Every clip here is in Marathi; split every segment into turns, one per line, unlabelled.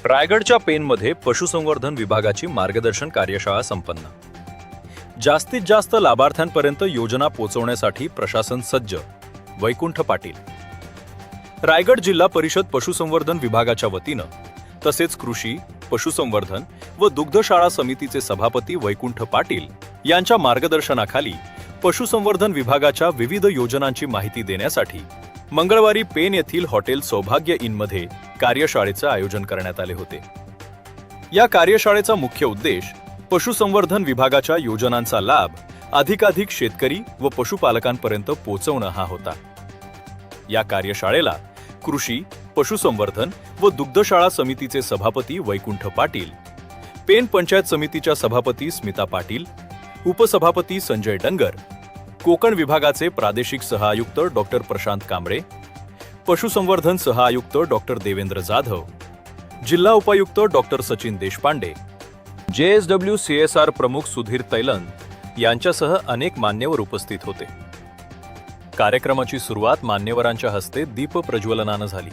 रायगडच्या पेनमध्ये पशुसंवर्धन विभागाची मार्गदर्शन कार्यशाळा संपन्न। जास्तीत जास्त लाभार्थ्यांपर्यंत योजना पोहोचवण्यासाठी प्रशासन सज्ज। वैकुंठ पाटील। रायगड जिल्हा परिषद पशुसंवर्धन विभागाच्या वतीनं तसेच कृषी, पशुसंवर्धन व दुग्धशाळा समितीचे सभापती वैकुंठ पाटील यांच्या मार्गदर्शनाखाली पशुसंवर्धन विभागाच्या विविध योजनांची माहिती देण्यासाठी मंगळवारी पेन येथील हॉटेल सौभाग्य इनमध्ये कार्यशाळेचे आयोजन करण्यात आले होते। या कार्यशाळेचा मुख्य उद्देश पशुसंवर्धन विभागाच्या योजनांचा लाभ अधिकाधिक शेतकरी व पशुपालकांपर्यंत पोहोचवणं हा होता। या कार्यशाळेला कृषी, पशुसंवर्धन व दुग्धशाळा समितीचे सभापती वैकुंठ पाटील, पेन पंचायत समितीच्या सभापती स्मिता पाटील, उपसभापती संजय डंगर, कोकण विभागाचे प्रादेशिक सहआयुक्त डॉक्टर प्रशांत कांबळे, पशुसंवर्धन सहआयुक्त डॉक्टर देवेंद्र जाधव, जिल्हा उपायुक्त doctor Sachin Deshpande, JSW CSR प्रमुख सुधीर तैलन यांच्यासह अनेक मान्यवर उपस्थित होते। कार्यक्रमाची सुरुवात मान्यवरांच्या हस्ते दीप प्रज्वलनाने झाली।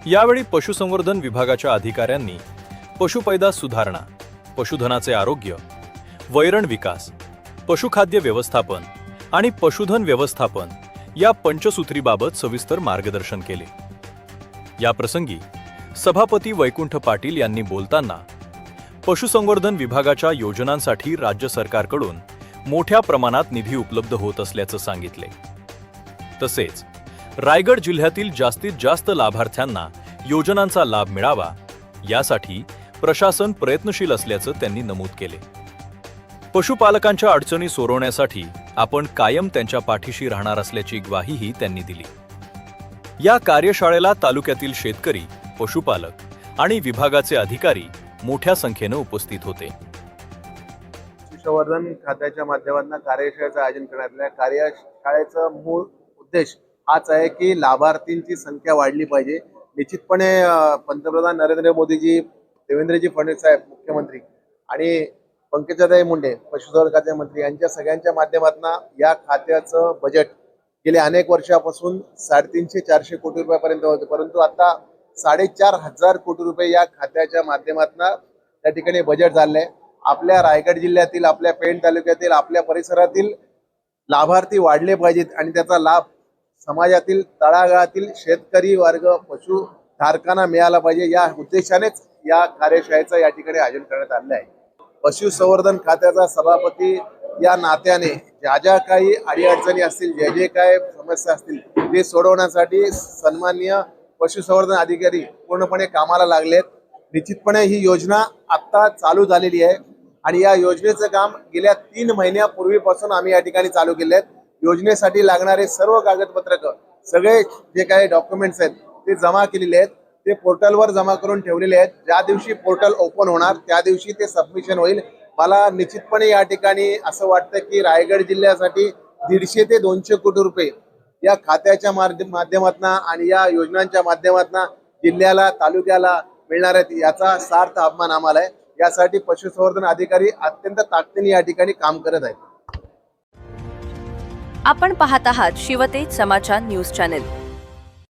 यावेळी पशुसंवर्धन विभागाच्या अधिकाऱ्यांनी पशुपैदास सुधारणा, पशुधनाचे आरोग्य, वैरण विकास, पशुखाद्य व्यवस्थापन आणि पशुधन व्यवस्थापन या पंचसूत्रीबाबत सविस्तर मार्गदर्शन केले। या प्रसंगी सभापती वैकुंठ पाटील यांनी बोलताना पशुसंवर्धन विभागाच्या योजनांसाठी राज्य सरकारकडून मोठ्या प्रमाणात निधी उपलब्ध होत असल्याचं सांगितले। तसेच रायगड जिल्ह्यातील जास्तीत जास्त लाभार्थ्यांना योजनांचा लाभ मिळावा यासाठी प्रशासन प्रयत्नशील असल्याचं त्यांनी नमूद केले। पशुपालकांच्या अडचणी सोडवण्यासाठी आपण कायम त्यांच्या पाठीशी राहणार असल्याची ग्वाहीही त्यांनी दिली। या कार्यशाळेला तालुक्यातील शेतकरी, पशुपालक आणि विभागाचे अधिकारी मोठ्या संख्येने उपस्थित होते।
पशुसंवर्धन खात्याच्या माध्यमातून कार्यशाळेचं आयोजन करण्यात आलं। कार्यशाळेचा मूळ उद्देश हाच आहे की लाभार्थींची संख्या वाढली पाहिजे। निश्चितपणे पंतप्रधान नरेंद्र मोदीजी, देवेंद्रजी फडणवीस साहेब मुख्यमंत्री आणि पंकजाताई मुंडे पशुसंवर्धन खाते मंत्री यांच्या सगळ्यांच्या माध्यमातून या खात्याचं बजेट गेले अनेक वर्षापासून 350-400 कोटी रुपयापर्यंत होते, परंतु आता 4,500 कोटी रुपये या खात्याच्या माध्यमातून त्या ठिकाणी बजेट झाले। आपल्या रायगड जिल्ह्यातील, आपल्या पेण तालुक्यातील, आपल्या परिसरातील लाभार्थी वाढले पाहिजेत आणि त्याचा लाभ समाजातील तळागाळातील शेतकरी वर्ग, पशुधारकांना मिळाला पाहिजे या उद्देशानेच या कार्यशाळेचं या ठिकाणी आयोजन करण्यात आले आहे। पशुसंवर्धन खात्याचा सभापती या नात्याने ज्या ज्या काही अडीअडचणी असतील, जे जे काय समस्या असतील ते सोडवण्यासाठी सन्माननीय पशुसंवर्धन अधिकारी पूर्णपणे कामाला लागलेत। निश्चितपणे ही योजना आता चालू झालेली आहे आणि या योजनेचं काम गेल्या 3 महिन्यापूर्वीपासून आम्ही या ठिकाणी चालू केले आहेत। योजनेसाठी लागणारे सर्व कागदपत्रक, सगळे जे काही डॉक्युमेंट्स आहेत ते जमा केलेले आहेत, ते पोर्टलवर जमा करून ठेवलेले आहेत। ज्या दिवशी पोर्टल ओपन होणार त्या दिवशी ते सबमिशन होईल। मला निश्चितपणे या ठिकाणी असं वाटतं की रायगड जिल्ह्यासाठी 150 ते 200 कोटी रुपये या खात्याच्या माध्यमातून आणि या योजनांच्या माध्यमातून जिल्ह्याला, तालुक्याला मिळणार आहेत याचा सार्थ अभिमान आम्हाला आहे। यासाठी पशुसंवर्धन अधिकारी अत्यंत ताकदीने या ठिकाणी काम करत आहेत।
आपण पाहत आहात शिवतेज समाचार न्यूज चॅनल।